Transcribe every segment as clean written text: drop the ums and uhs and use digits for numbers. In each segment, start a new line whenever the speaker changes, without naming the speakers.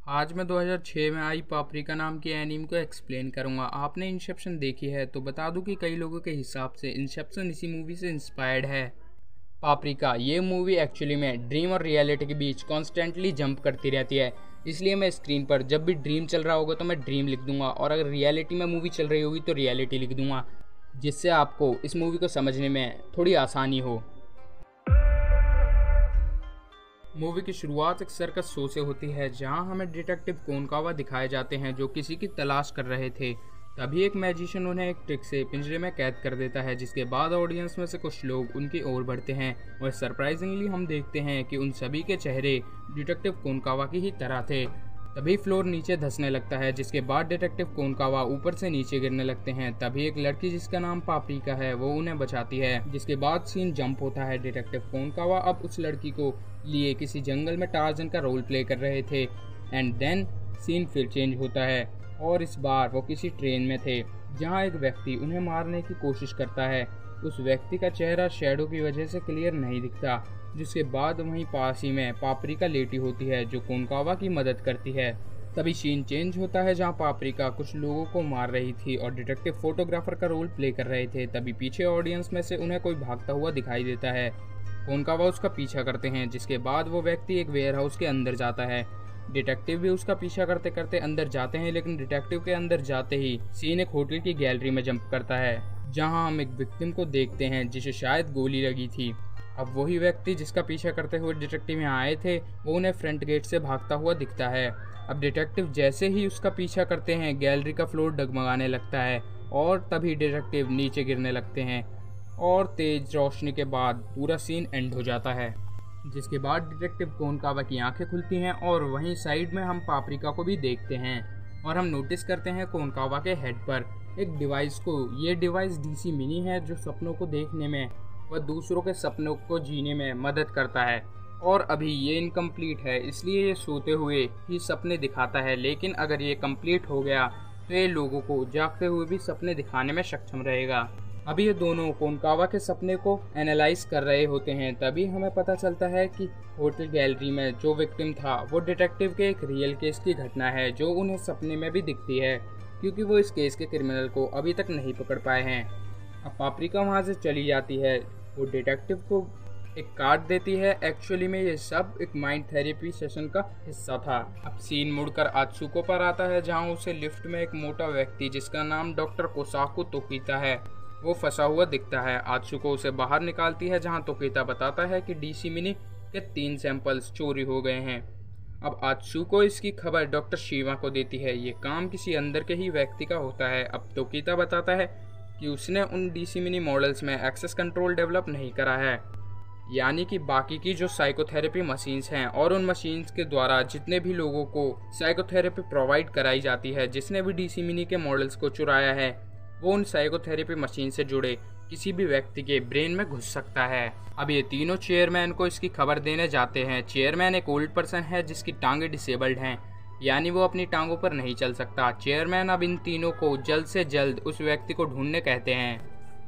आज मैं 2006 में आई पापरिका नाम की एनीम को एक्सप्लेन करूंगा। आपने इंसेप्शन देखी है तो बता दूं कि कई लोगों के हिसाब से इंसेप्शन इसी मूवी से इंस्पायर्ड है। पापरिका ये मूवी एक्चुअली में ड्रीम और रियलिटी के बीच कॉन्स्टेंटली जंप करती रहती है, इसलिए मैं स्क्रीन पर जब भी ड्रीम चल रहा होगा तो मैं ड्रीम लिख दूंगा और अगर रियलिटी में मूवी चल रही होगी तो रियलिटी लिख दूंगा, जिससे आपको इस मूवी को समझने में थोड़ी आसानी हो। मूवी की शुरुआत एक सर्कस शो से होती है जहां हमें डिटेक्टिव कोनकावा दिखाए जाते हैं जो किसी की तलाश कर रहे थे। तभी एक मैजिशियन उन्हें एक ट्रिक से पिंजरे में कैद कर देता है, जिसके बाद ऑडियंस में से कुछ लोग उनकी ओर बढ़ते हैं और सरप्राइजिंगली हम देखते हैं कि उन सभी के चेहरे डिटेक्टिव कोनकावा की ही तरह थे। तभी फ्लोर नीचे धंसने लगता है, जिसके बाद डिटेक्टिव कोनकावा ऊपर से नीचे गिरने लगते हैं। तभी एक लड़की जिसका नाम पापरिका है वो उन्हें बचाती है, जिसके बाद सीन जंप होता है। डिटेक्टिव कोनकावा अब उस लड़की को लिए किसी जंगल में टार्जन का रोल प्ले कर रहे थे। एंड देन सीन फिर चेंज होता है और इस बार वो किसी ट्रेन में थे जहां एक व्यक्ति उन्हें मारने की कोशिश करता है। उस व्यक्ति का चेहरा शैडो की वजह से क्लियर नहीं दिखता, जिसके बाद वहीं पास ही में पापरिका लेटी होती है जो कोनकावा की मदद करती है। तभी सीन चेंज होता है जहां पापरिका कुछ लोगों को मार रही थी और डिटेक्टिव फोटोग्राफर का रोल प्ले कर रहे थे। तभी पीछे ऑडियंस में से उन्हें कोई भागता हुआ दिखाई देता है। कोनकावा उसका पीछा करते हैं, जिसके बाद वो व्यक्ति एक वेयरहाउस के अंदर जाता है। डिटेक्टिव भी उसका पीछा करते करते अंदर जाते हैं, लेकिन डिटेक्टिव के अंदर जाते ही सीन एक होटल की गैलरी में जंप करता है जहां हम एक विक्टिम को देखते हैं जिसे शायद गोली लगी थी। अब वही व्यक्ति जिसका पीछा करते हुए डिटेक्टिव यहाँ आए थे वो उन्हें फ्रंट गेट से भागता हुआ दिखता है। अब डिटेक्टिव जैसे ही उसका पीछा करते हैं गैलरी का फ्लोर डगमगाने लगता है और तभी डिटेक्टिव नीचे गिरने लगते हैं और तेज रोशनी के बाद पूरा सीन एंड हो जाता है, जिसके बाद डिटेक्टिव कोनकावा की आंखें खुलती हैं और वहीं साइड में हम पापरिका को भी देखते हैं और हम नोटिस करते हैं कोनकावा के हेड पर एक डिवाइस को। ये डिवाइस डीसी मिनी है जो सपनों को देखने में व दूसरों के सपनों को जीने में मदद करता है। और अभी ये इनकम्प्लीट है, इसलिए ये सोते हुए ही सपने दिखाता है, लेकिन अगर ये कंप्लीट हो गया तो ये लोगों को जागते हुए भी सपने दिखाने में सक्षम रहेगा। अभी ये दोनों कोनकावा के सपने को एनालाइज कर रहे होते हैं। तभी हमें पता चलता है कि होटल गैलरी में जो विक्टिम था वो डिटेक्टिव के एक रियल केस की घटना है जो उन्हें सपने में भी दिखती है, क्योंकि वो इस केस के क्रिमिनल को अभी तक नहीं पकड़ पाए हैं। अब पापरिका वहाँ से चली जाती है, वो डिटेक्टिव को एक कार्ड देती है। एक्चुअली में ये सब एक माइंड थेरेपी सेशन का हिस्सा था। अब सीन मुड़कर आत्सुको पर आता है जहाँ उसे लिफ्ट में एक मोटा व्यक्ति जिसका नाम डॉक्टर कोसाकु तोकीता है वो फंसा हुआ दिखता है। आत्सुको उसे बाहर निकालती है जहाँ तोकीता बताता है कि डीसी मिनी के 3 सैंपल्स चोरी हो गए हैं। अब आत्सुको इसकी खबर डॉक्टर शिवा को देती है। ये काम किसी अंदर के ही व्यक्ति का होता है। अब तोकीता बताता है कि उसने उन डीसी मिनी मॉडल्स में एक्सेस कंट्रोल डेवलप नहीं करा है, यानी कि बाकी की जो साइकोथेरेपी मशीन्स हैं और उन मशीन्स के द्वारा जितने भी लोगों को साइकोथेरेपी प्रोवाइड कराई जाती है, जिसने भी डीसी मिनी के मॉडल्स को चुराया है वो उन साइकोथेरेपी मशीन से जुड़े किसी भी व्यक्ति के ब्रेन में घुस सकता है। अब ये तीनों चेयरमैन को इसकी खबर देने जाते हैं। चेयरमैन एक ओल्ड पर्सन है जिसकी टांगें डिसेबल्ड हैं, यानी वो अपनी टांगों पर नहीं चल सकता। चेयरमैन अब इन तीनों को जल्द से जल्द उस व्यक्ति को ढूंढने कहते हैं।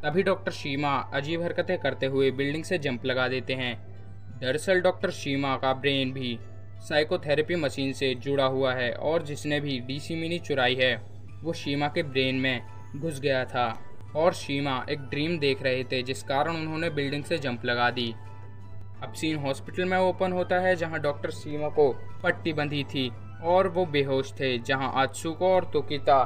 तभी डॉक्टर शीमा अजीब हरकतें करते हुए बिल्डिंग से जंप लगा देते हैं। दरअसल डॉक्टर शीमा का ब्रेन भी साइकोथेरेपी मशीन से जुड़ा हुआ है और जिसने भी डीसी मिनी चुराई है वो शीमा के ब्रेन में घुस गया था और शीमा एक ड्रीम देख रहे थे जिस कारण उन्होंने बिल्डिंग से जंप लगा दी। अब सीन हॉस्पिटल में ओपन होता है जहां डॉक्टर शीमा को पट्टी बंधी थी और वो बेहोश थे, जहां आत्सुको और तोकीता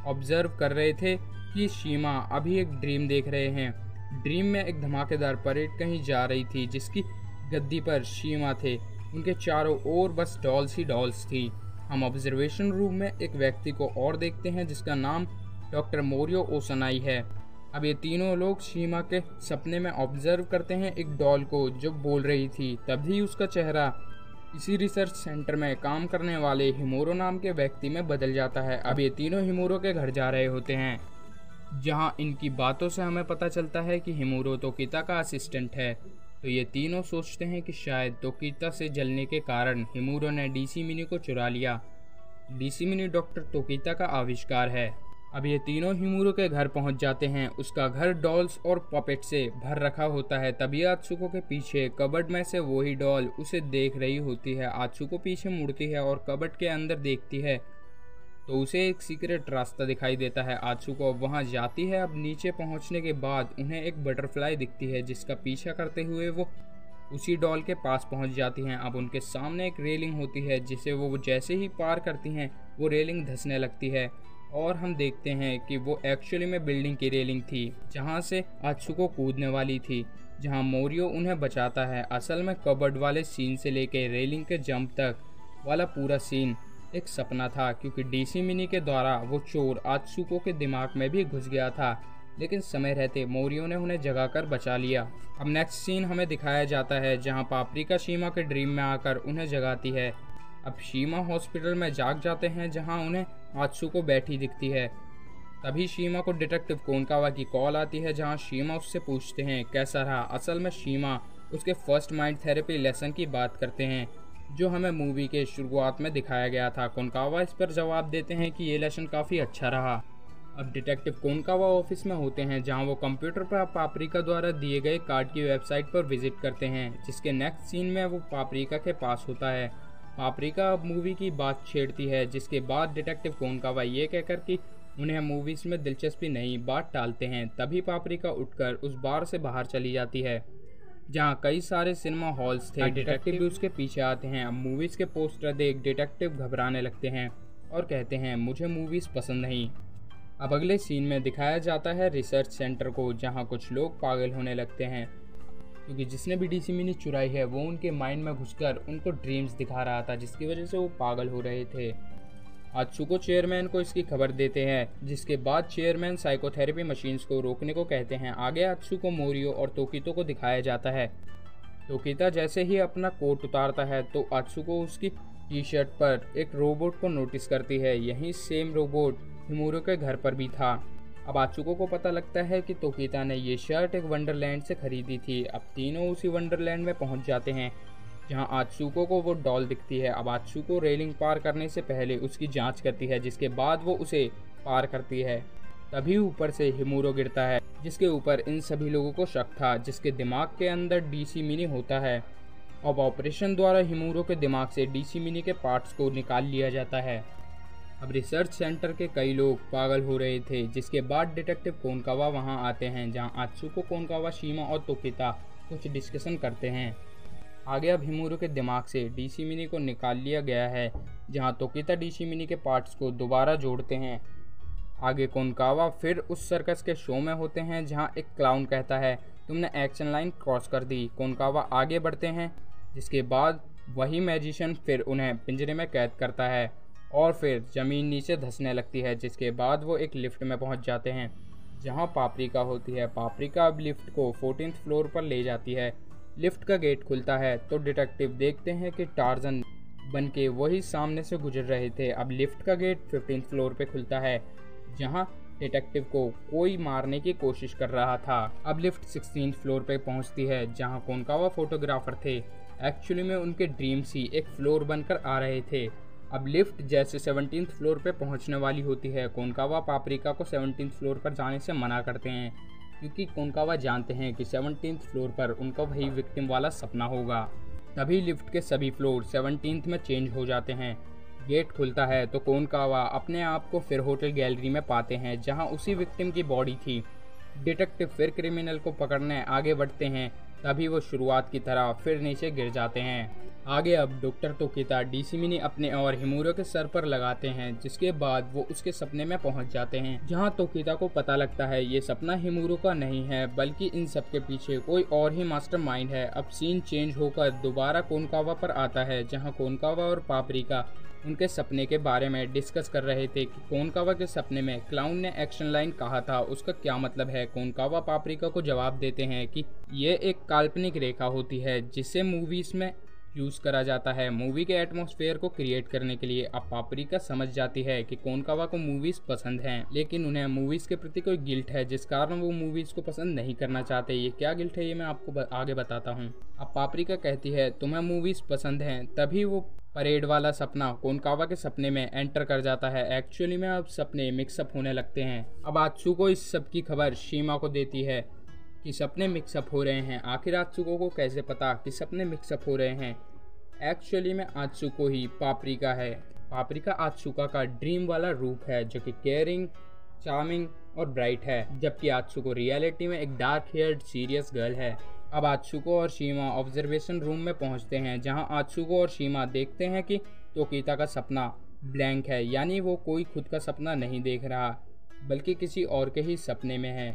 ऑब्जर्व कर रहे थे कि शीमा अभी एक ड्रीम देख रहे हैं। ड्रीम में एक धमाकेदार परेड कहीं जा रही थी जिसकी गद्दी पर शीमा थे, उनके चारों ओर बस डॉल्स ही डॉल्स थी। हम ऑब्जर्वेशन रूम में एक व्यक्ति को और देखते हैं जिसका नाम डॉक्टर मोरियो ओसनाई है। अब ये तीनों लोग शीमा के सपने में ऑब्जर्व करते हैं एक डॉल को जो बोल रही थी। तभी उसका चेहरा इसी रिसर्च सेंटर में काम करने वाले हिमोरो नाम के व्यक्ति में बदल जाता है। अब ये तीनों हिमोरो के घर जा रहे होते हैं, जहां इनकी बातों से हमें पता चलता है कि हिमोरो तोकीता का असिस्टेंट है। तो ये तीनों सोचते हैं कि शायद तोकीता से जलने के कारण हिमोरो ने डीसी मिनी को चुरा लिया। डीसी मिनी डॉक्टर तोकीता का आविष्कार है। अब ये तीनों हिमुरो के घर पहुंच जाते हैं। उसका घर डॉल्स और पपेट से भर रखा होता है। तभी आत्सुको के पीछे कबर्ड में से वही डॉल उसे देख रही होती है। आत्सुको पीछे मुड़ती है और कबर्ड के अंदर देखती है तो उसे एक सीक्रेट रास्ता दिखाई देता है। आत्सुको अब वहां जाती है। अब नीचे पहुंचने के बाद उन्हें एक बटरफ्लाई दिखती है जिसका पीछा करते हुए वो उसी डॉल के पास पहुंच जाती हैं। अब उनके सामने एक रेलिंग होती है जिसे वो जैसे ही पार करती हैं वो रेलिंग धंसने लगती है और हम देखते हैं कि वो एक्चुअली में बिल्डिंग की रेलिंग थी जहां से आत्सुको कूदने वाली थी, जहां मोरियो उन्हें बचाता है। असल में कबर्ड वाले सीन से लेकर रेलिंग के जंप तक वाला पूरा सीन एक सपना था, क्योंकि डीसी मिनी के द्वारा वो चोर आत्सुको के दिमाग में भी घुस गया था, लेकिन समय रहते मोरियो ने उन्हें जगाकर बचा लिया। अब नेक्स्ट सीन हमें दिखाया जाता है जहां पापरिका शीमा के ड्रीम में आकर उन्हें जगाती है। अब शीमा हॉस्पिटल में जाग जाते हैं जहां उन्हें आत्सुको बैठी दिखती है। तभी शीमा को डिटेक्टिव कोनकावा की कॉल आती है जहां शीमा उससे पूछते हैं कैसा रहा। असल में शीमा उसके फर्स्ट माइंड थेरेपी लेसन की बात करते हैं जो हमें मूवी के शुरुआत में दिखाया गया था। कोनकावा इस पर जवाब देते हैं कि ये लेसन काफ़ी अच्छा रहा। अब डिटेक्टिव कोनकावा ऑफिस में होते हैं जहां वो कंप्यूटर पर पापरिका द्वारा दिए गए कार्ड की वेबसाइट पर विजिट करते हैं, जिसके नेक्स्ट सीन में वो पापरिका के पास होता है। पापरिका अब मूवी की बात छेड़ती है, जिसके बाद डिटेक्टिव कोनकावा ये कहकर कि उन्हें मूवीज में दिलचस्पी नहीं बात टालते हैं। तभी पापरिका उठकर उस बार से बाहर चली जाती है जहां कई सारे सिनेमा हॉल्स थे। डिटेक्टिव भी उसके पीछे आते हैं। अब मूवीज के पोस्टर देख डिटेक्टिव घबराने लगते हैं और कहते हैं मुझे मूवीज पसंद नहीं। अब अगले सीन में दिखाया जाता है रिसर्च सेंटर को, जहां कुछ लोग पागल होने लगते हैं क्योंकि जिसने भी डीसी मिनी चुराई है वो उनके माइंड में घुसकर उनको ड्रीम्स दिखा रहा था, जिसकी वजह से वो पागल हो रहे थे। आत्सुको चेयरमैन को इसकी खबर देते हैं, जिसके बाद चेयरमैन साइकोथेरेपी मशीन्स को रोकने को कहते हैं। आगे आत्सुको, मोरियो और तोकितो को दिखाया जाता है। तोकिता जैसे ही अपना कोट उतारता है तो आत्सुको उसकी टी शर्ट पर एक रोबोट को नोटिस करती है। यही सेम रोबोट हिमुरो के घर पर भी था। अब आत्सुको को पता लगता है कि तोकिता ने ये शर्ट एक वंडरलैंड से खरीदी थी। अब तीनों उसी वंडरलैंड में पहुंच जाते हैं जहां आत्सुको को वो डॉल दिखती है। अब आत्सुको रेलिंग पार करने से पहले उसकी जांच करती है, जिसके बाद वो उसे पार करती है। तभी ऊपर से हिमुरो गिरता है, जिसके ऊपर इन सभी लोगों को शक था, जिसके दिमाग के अंदर डीसी मिनी होता है। अब ऑपरेशन द्वारा हिमुरो के दिमाग से डीसी मिनी के पार्ट्स को निकाल लिया जाता है। अब रिसर्च सेंटर के कई लोग पागल हो रहे थे, जिसके बाद डिटेक्टिव कोनकावा वहां आते हैं जहां आत्सुको, कोनकावा, शीमा और तोकिता कुछ डिस्कशन करते हैं। आगे अब हिमुरो के दिमाग से डीसी मिनी को निकाल लिया गया है, जहां तोकिता डीसी मिनी के पार्ट्स को दोबारा जोड़ते हैं। आगे कोनकावा फिर उस सर्कस के शो में होते हैं जहां एक क्लाउन कहता है तुमने एक्शन लाइन क्रॉस कर दी। कोनकावा आगे बढ़ते हैं, जिसके बाद वही मैजिशियन फिर उन्हें पिंजरे में कैद करता है और फिर ज़मीन नीचे धंसने लगती है, जिसके बाद वो एक लिफ्ट में पहुंच जाते हैं जहां पापरिका होती है। पापरिका अब लिफ्ट को 14th फ्लोर पर ले जाती है। लिफ्ट का गेट खुलता है तो डिटेक्टिव देखते हैं कि टार्जन बन के वही सामने से गुजर रहे थे। अब लिफ्ट का गेट 15th फ्लोर पे खुलता है जहां डिटेक्टिव को कोई मारने की कोशिश कर रहा था। अब लिफ्ट 16th फ्लोर पे पहुंचती है जहां कोनकावा फोटोग्राफर थे। एक्चुअली में उनके ड्रीम्स ही एक फ्लोर बनकर आ रहे थे। अब लिफ्ट जैसे 17th फ्लोर पे पहुंचने वाली होती है, कोनकावा पापरिका को 17th फ्लोर पर जाने से मना करते हैं, क्योंकि कोनकावा जानते हैं कि 17th फ्लोर पर उनका वही विक्टिम वाला सपना होगा। तभी लिफ्ट के सभी फ्लोर 17th में चेंज हो जाते हैं। गेट खुलता है तो कोनकावा अपने आप को फिर होटल गैलरी में पाते हैं जहां उसी विक्टिम की बॉडी थी। डिटेक्टिव फिर क्रिमिनल को पकड़ने आगे बढ़ते हैं, तभी वो शुरुआत की तरह फिर नीचे गिर जाते हैं। आगे अब डॉक्टर तोकिता डीसी मिनी अपने और हिमुरो के सर पर लगाते हैं, जिसके बाद वो उसके सपने में पहुंच जाते हैं जहां तोकिता को पता लगता है ये सपना हिमुरो का नहीं है, बल्कि इन सब के पीछे कोई और ही मास्टरमाइंड है। अब सीन चेंज होकर दोबारा कोनकावा पर आता है जहां कोनकावा और पापरिका उनके सपने के बारे में डिस्कस कर रहे थे कि कोनकावा के सपने में क्लाउन ने एक्शन लाइन कहा था, उसका क्या मतलब है। कोनकावा पापरिका को जवाब देते हैं कि ये एक काल्पनिक रेखा होती है जिसे मूवीज में यूज़ करा जाता है मूवी के एटमॉस्फेयर को क्रिएट करने के लिए। अब पापरिका समझ जाती है कि कोनकावा को मूवीज़ पसंद हैं, लेकिन उन्हें मूवीज़ के प्रति कोई गिल्ट है जिस कारण वो मूवीज़ को पसंद नहीं करना चाहते। ये क्या गिल्ट है ये मैं आपको आगे बताता हूँ। अब पापरिका कहती है तुम्हें मूवीज़ पसंद हैं, तभी वो परेड वाला सपना कोनकावा के सपने में एंटर कर जाता है। एक्चुअली में अब सपने मिक्सअप होने लगते हैं। अब आत्सुको इस सब की खबर शीमा को देती है कि सपने मिक्सअप हो रहे हैं। आखिर आत्सुको को कैसे पता कि सपने मिक्सअप हो रहे हैं? एक्चुअली में आत्सुको ही पापरिका है। पापरिका आत्सुका का ड्रीम वाला रूप है जो कि केयरिंग, चार्मिंग और ब्राइट है, जबकि आत्सुको रियलिटी में एक डार्क हेयर्ड सीरियस गर्ल है। अब आत्सुको और शीमा ऑब्जर्वेशन रूम में पहुंचते हैं, जहां आत्सुको और शीमा देखते हैं कि तोकीता का सपना ब्लैंक है, यानी वो कोई खुद का सपना नहीं देख रहा बल्कि किसी और के ही सपने में है।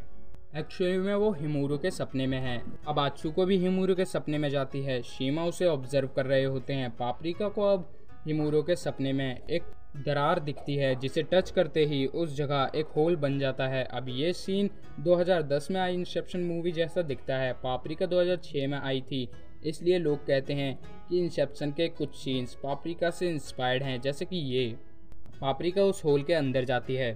एक्चुअली में वो हिमुरो के सपने में है। अब आत्सुको भी हिमुरो के सपने में जाती है। शीमा उसे ऑब्जर्व कर रहे होते हैं। पापरिका को अब हिमुरो के सपने में एक दरार दिखती है, जिसे टच करते ही उस जगह एक होल बन जाता है। अब ये सीन 2010 में आई इंसेप्शन मूवी जैसा दिखता है। पापरिका 2006 में आई थी, इसलिए लोग कहते हैं कि इंसेप्शन के कुछ सीन्स पापरिका से इंस्पायर्ड हैं, जैसे कि ये। पापरिका उस होल के अंदर जाती है।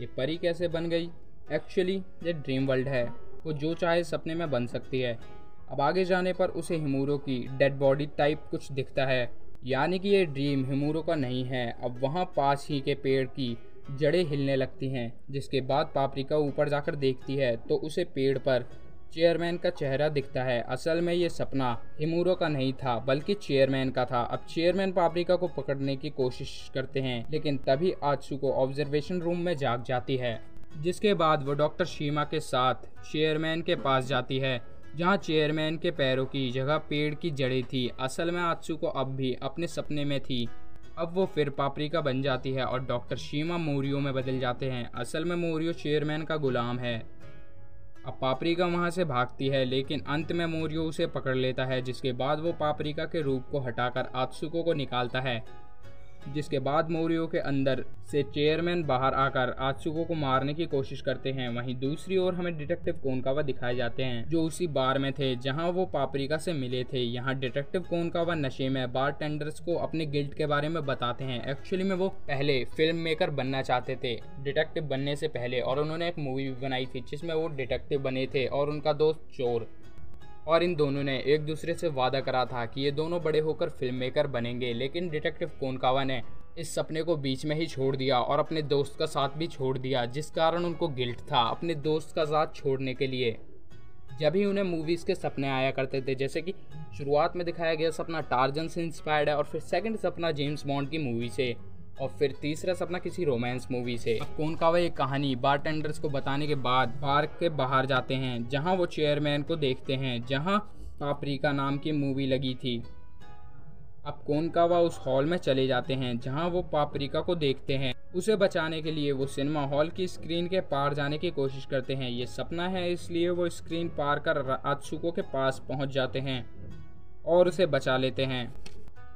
ये परी कैसे बन गई? एक्चुअली ये ड्रीम वर्ल्ड है, वो जो चाहे सपने में बन सकती है। अब आगे जाने पर उसे हिमुरो की डेड बॉडी टाइप कुछ दिखता है, यानी कि ये ड्रीम हिमुरो का नहीं है। अब वहाँ पास ही के पेड़ की जड़ें हिलने लगती हैं, जिसके बाद पापरिका ऊपर जाकर देखती है तो उसे पेड़ पर चेयरमैन का चेहरा दिखता है। असल में ये सपना हिमुरो का नहीं था बल्कि चेयरमैन का था। अब चेयरमैन पापरिका को पकड़ने की कोशिश करते हैं, लेकिन तभी आत्सुको ऑब्जर्वेशन रूम में जाग जाती है, जिसके बाद वो डॉक्टर शीमा के साथ चेयरमैन के पास जाती है, जहां चेयरमैन के पैरों की जगह पेड़ की जड़ें थी। असल में आत्सुको अब भी अपने सपने में थी। अब वो फिर पापरिका बन जाती है और डॉक्टर शीमा मोरियो में बदल जाते हैं। असल में मोरियो चेयरमैन का गुलाम है। अब पापरिका वहां से भागती है, लेकिन अंत में मोरियो उसे पकड़ लेता है, जिसके बाद वो पापरिका के रूप को हटाकर आत्सुको को निकालता है, जिसके बाद मोरियो के अंदर से चेयरमैन बाहर आकर आत्सुको को मारने की कोशिश करते हैं। वहीं दूसरी ओर हमें डिटेक्टिव कोनकावा दिखाए जाते हैं, जो उसी बार में थे जहां वो पापरिका से मिले थे। यहाँ डिटेक्टिव कोनकावा नशे में बारटेंडर्स को अपने गिल्ड के बारे में बताते हैं। एक्चुअली में वो पहले फिल्म मेकर बनना चाहते थे डिटेक्टिव बनने से पहले, और उन्होंने एक मूवी भी बनाई थी जिसमें वो डिटेक्टिव बने थे और उनका दोस्त चोर। और इन दोनों ने एक दूसरे से वादा करा था कि ये दोनों बड़े होकर फिल्म मेकर बनेंगे, लेकिन डिटेक्टिव कोनकावा ने इस सपने को बीच में ही छोड़ दिया और अपने दोस्त का साथ भी छोड़ दिया, जिस कारण उनको गिल्ट था अपने दोस्त का साथ छोड़ने के लिए। जब भी उन्हें मूवीज़ के सपने आया करते थे, जैसे कि शुरुआत में दिखाया गया सपना टार्जन से इंस्पायर्ड है, और फिर सेकंड सपना जेम्स बॉन्ड की मूवी से, और फिर तीसरा सपना किसी रोमांस मूवी से। अब कोनकावा ये कहानी बारटेंडर्स को बताने के बाद बार के बाहर जाते हैं, जहां वो चेयरमैन को देखते हैं जहां पापरिका नाम की मूवी लगी थी। अब कोनकावा उस हॉल में चले जाते हैं जहां वो पापरिका को देखते हैं। उसे बचाने के लिए वो सिनेमा हॉल की स्क्रीन के पार जाने की कोशिश करते हैं। ये सपना है, इसलिए वो स्क्रीन पार कर आत्सुको के पास पहुंच जाते हैं और उसे बचा लेते हैं।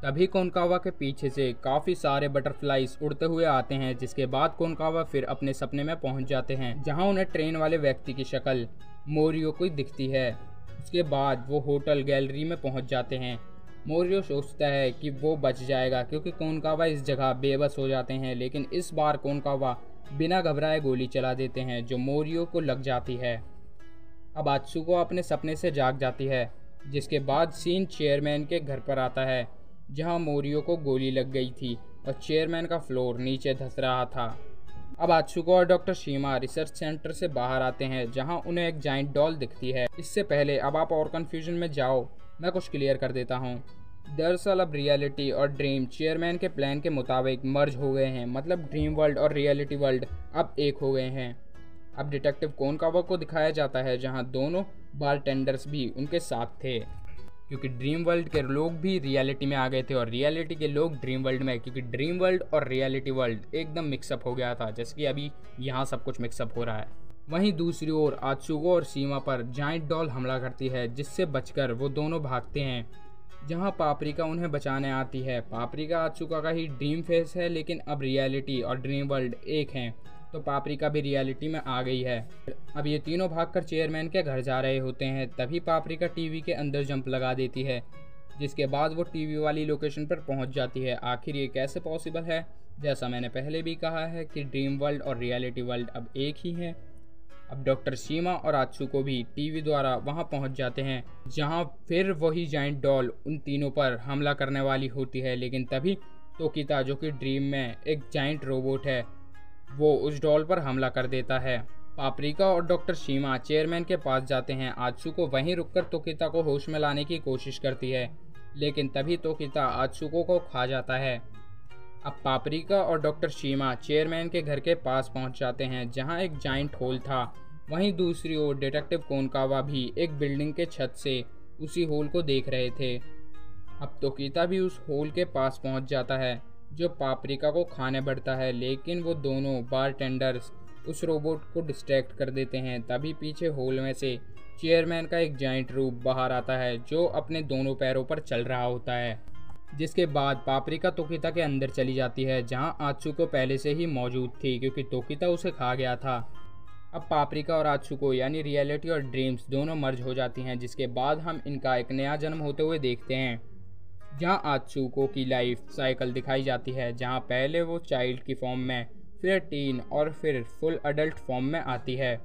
तभी कोनकावा के पीछे से काफ़ी सारे बटरफ्लाइज उड़ते हुए आते हैं, जिसके बाद कोनकावा फिर अपने सपने में पहुंच जाते हैं, जहां उन्हें ट्रेन वाले व्यक्ति की शक्ल मोरियो को दिखती है। उसके बाद वो होटल गैलरी में पहुंच जाते हैं। मोरियो सोचता है कि वो बच जाएगा क्योंकि कोनकावा इस जगह बेबस हो जाते हैं, लेकिन इस बार कोनकावा बिना घबराए गोली चला देते हैं जो मोरियो को लग जाती है। अब आत्सुको अपने सपने से जाग जाती है, जिसके बाद सीन चेयरमैन के घर पर आता है, जहां मोरियो को गोली लग गई थी और चेयरमैन का फ्लोर नीचे धंस रहा था। अब आत्सुको और डॉक्टर शीमा रिसर्च सेंटर से बाहर आते हैं, जहां उन्हें एक जाइंट डॉल दिखती है। इससे पहले अब आप और कंफ्यूजन में जाओ, मैं कुछ क्लियर कर देता हूं। दरअसल अब रियलिटी और ड्रीम चेयरमैन के प्लान के मुताबिक मर्ज हो गए हैं, मतलब ड्रीम वर्ल्ड और रियलिटी वर्ल्ड अब एक हो गए हैं। अब डिटेक्टिव कोनकावा को दिखाया जाता है जहां दोनों बारटेंडर्स भी उनके साथ थे, क्योंकि ड्रीम वर्ल्ड के लोग भी रियलिटी में आ गए थे और रियलिटी के लोग ड्रीम वर्ल्ड में, क्योंकि ड्रीम वर्ल्ड और रियलिटी वर्ल्ड एकदम मिक्सअप हो गया था, जैसे कि अभी यहाँ सब कुछ मिक्सअप हो रहा है। वहीं दूसरी ओर आत्सुको और सीमा पर जाइंट डॉल हमला करती है, जिससे बचकर वो दोनों भागते हैं, जहां पापरिका उन्हें बचाने आती है। पापरिका आत्सुका का ही ड्रीम फेस है, लेकिन अब रियलिटी और ड्रीम वर्ल्ड एक हैं, तो पापरिका भी रियलिटी में आ गई है। अब ये तीनों भागकर चेयरमैन के घर जा रहे होते हैं, तभी पापरिका टीवी के अंदर जंप लगा देती है, जिसके बाद वो टीवी वाली लोकेशन पर पहुंच जाती है। आखिर ये कैसे पॉसिबल है? जैसा मैंने पहले भी कहा है कि ड्रीम वर्ल्ड और रियलिटी वर्ल्ड अब एक ही है। अब डॉक्टर शीमा और आत्सुको भी टीवी द्वारा वहां पहुंच जाते हैं, जहां फिर वही जाइंट डॉल उन तीनों पर हमला करने वाली होती है। लेकिन तभी तोकिता, जो कि ड्रीम में एक जाइंट रोबोट है, वो उस डॉल पर हमला कर देता है। पापरिका और डॉक्टर शीमा चेयरमैन के पास जाते हैं। आत्सुको वहीं रुककर तोकिता को होश में लाने की कोशिश करती है, लेकिन तभी तोकिता आत्सुको को खा जाता है। अब पापरिका और डॉक्टर शीमा चेयरमैन के घर के पास पहुंच जाते हैं, जहां एक जाइंट होल था। वहीं दूसरी ओर डिटेक्टिव कोनकावा भी एक बिल्डिंग के छत से उसी होल को देख रहे थे। अब तोकिता भी उस होल के पास पहुंच जाता है, जो पापरिका को खाने बढ़ता है, लेकिन वो दोनों बारटेंडर्स उस रोबोट को डिस्ट्रैक्ट कर देते हैं। तभी पीछे होल में से चेयरमैन का एक जाइंट रूप बाहर आता है, जो अपने दोनों पैरों पर चल रहा होता है। जिसके बाद पापरिका तोकिता के अंदर चली जाती है, जहां आत्सुको पहले से ही मौजूद थी, क्योंकि तोकिता उसे खा गया था। अब पापरिका और आत्सुको यानी रियलिटी और ड्रीम्स दोनों मर्ज हो जाती हैं, जिसके बाद हम इनका एक नया जन्म होते हुए देखते हैं, जहां आत्सुको की लाइफ साइकिल दिखाई जाती है, जहां पहले वो चाइल्ड की फॉर्म में, फिर टीन और फिर फुल अडल्ट फॉर्म में आती है।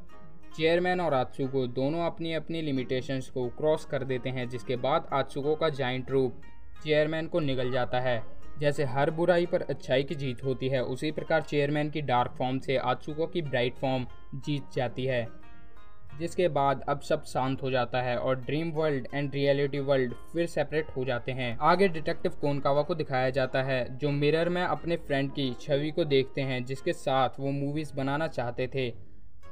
चेयरमैन और आत्सुको दोनों अपनी अपनी लिमिटेशंस को क्रॉस कर देते हैं, जिसके बाद आत्सुको का जाइंट रूप चेयरमैन को निगल जाता है। जैसे हर बुराई पर अच्छाई की जीत होती है, उसी प्रकार चेयरमैन की डार्क फॉर्म से आत्सुको की ब्राइट फॉर्म जीत जाती है। जिसके बाद अब सब शांत हो जाता है और dream world and reality world फिर सेपरेट हो जाते हैं। आगे डिटेक्टिव कोनकावा को दिखाया जाता है, जो मिरर में अपने फ्रेंड की छवि को देखते हैं, जिसके साथ वो मूवीज़ बनाना चाहते थे,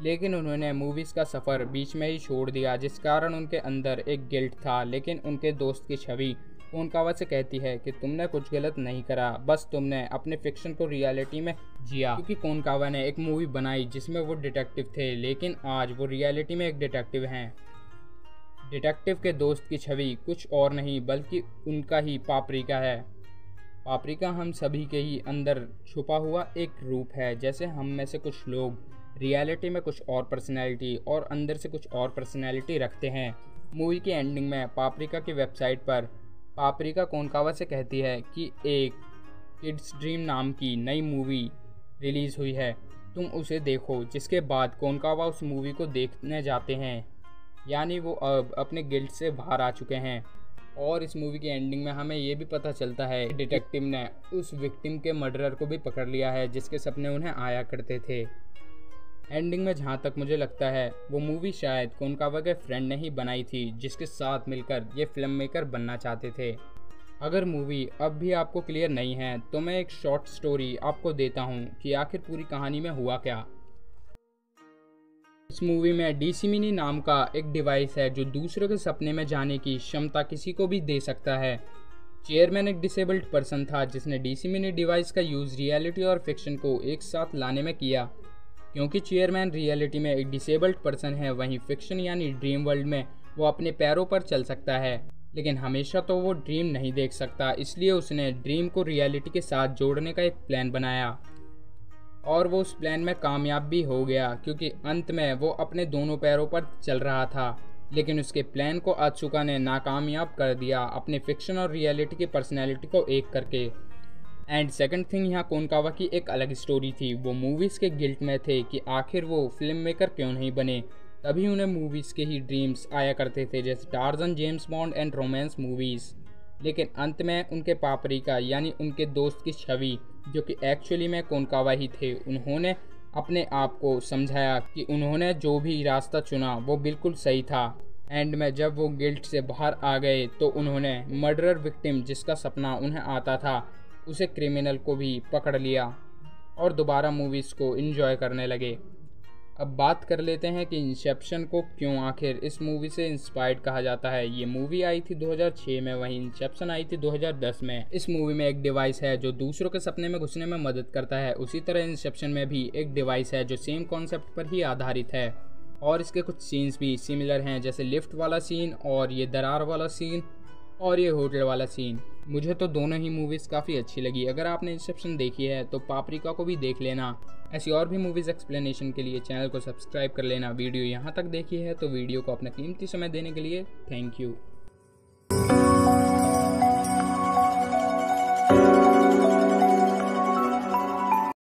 लेकिन उन्होंने मूवीज़ का सफ़र बीच में ही छोड़ दिया, जिस कारण उनके अंदर एक गिल्ट था। लेकिन उनके दोस्त की छवि कोनकावा से कहती है कि तुमने कुछ गलत नहीं करा, बस तुमने अपने फिक्शन को रियलिटी में जिया। क्योंकि कोनकावा ने एक मूवी बनाई जिसमें वो डिटेक्टिव थे, लेकिन आज वो रियलिटी में एक डिटेक्टिव हैं। डिटेक्टिव के दोस्त की छवि कुछ और नहीं बल्कि उनका ही पापरिका है। पापरिका हम सभी के ही अंदर छुपा हुआ एक रूप है। जैसे हम में से कुछ लोग रियलिटी में कुछ और पर्सनैलिटी और अंदर से कुछ और पर्सनैलिटी रखते हैं। मूवी की एंडिंग में पापरिका की वेबसाइट पर पापरिका कोनकावा से कहती है कि एक किड्स ड्रीम नाम की नई मूवी रिलीज़ हुई है, तुम उसे देखो। जिसके बाद कोनकावा उस मूवी को देखने जाते हैं, यानी वो अब अपने गिल्ट से बाहर आ चुके हैं। और इस मूवी की एंडिंग में हमें ये भी पता चलता है डिटेक्टिव ने उस विक्टिम के मर्डरर को भी पकड़ लिया है, जिसके सपने उन्हें आया करते थे। एंडिंग में जहाँ तक मुझे लगता है वो मूवी शायद कोनकावा के फ्रेंड ने ही बनाई थी, जिसके साथ मिलकर ये फिल्म मेकर बनना चाहते थे। अगर मूवी अब भी आपको क्लियर नहीं है तो मैं एक शॉर्ट स्टोरी आपको देता हूँ कि आखिर पूरी कहानी में हुआ क्या। इस मूवी में डीसी मिनी नाम का एक डिवाइस है, जो दूसरों के सपने में जाने की क्षमता किसी को भी दे सकता है। चेयरमैन एक डिसेबल्ड पर्सन था, जिसने डीसी मिनी डिवाइस का यूज़ रियलिटी और फिक्शन को एक साथ लाने में किया। क्योंकि चेयरमैन रियलिटी में एक डिसेबल्ड पर्सन है, वहीं फिक्शन यानी ड्रीम वर्ल्ड में वो अपने पैरों पर चल सकता है, लेकिन हमेशा तो वो ड्रीम नहीं देख सकता। इसलिए उसने ड्रीम को रियलिटी के साथ जोड़ने का एक प्लान बनाया और वो उस प्लान में कामयाब भी हो गया, क्योंकि अंत में वो अपने दोनों पैरों पर चल रहा था। लेकिन उसके प्लान को आत्सुका ने नाकामयाब कर दिया, अपने फिक्शन और रियलिटी की पर्सनैलिटी को एक करके। एंड सेकंड थिंग, यहाँ कोनकावा की एक अलग स्टोरी थी। वो मूवीज़ के गिल्ट में थे कि आखिर वो फिल्म मेकर क्यों नहीं बने। तभी उन्हें मूवीज़ के ही ड्रीम्स आया करते थे, जैसे Tarzan, James bond and romance movies. लेकिन अंत में उनके पापरिका यानी उनके दोस्त की छवि, जो कि एक्चुअली में कोनकावा ही थे, उन्होंने अपने आप को समझाया कि उन्होंने जो भी रास्ता चुना वो बिल्कुल सही था। एंड में जब वो गिल्ट से बाहर आ गए तो उन्होंने मर्डरर विक्टिम जिसका सपना उन्हें आता था, उसे क्रिमिनल को भी पकड़ लिया और दोबारा मूवीज़ को एंजॉय करने लगे। अब बात कर लेते हैं कि इंसेप्शन को क्यों आखिर इस मूवी से इंस्पायर्ड कहा जाता है। ये मूवी आई थी 2006 में, वहीं इंसेप्शन आई थी 2010 में। इस मूवी में एक डिवाइस है जो दूसरों के सपने में घुसने में मदद करता है। उसी तरह इंसेप्शन में भी एक डिवाइस है जो सेम कॉन्सेप्ट पर ही आधारित है और इसके कुछ सीन्स भी सिमिलर हैं, जैसे लिफ्ट वाला सीन और ये दरार वाला सीन और ये होटल वाला सीन। मुझे तो दोनों ही मूवीज़ काफ़ी अच्छी लगी। अगर आपने इंसेप्शन देखी है तो पापरिका को भी देख लेना। ऐसी और भी मूवीज़ एक्सप्लेनेशन के लिए चैनल को सब्सक्राइब कर लेना। वीडियो यहाँ तक देखी है तो वीडियो को अपना कीमती समय देने के लिए थैंक यू।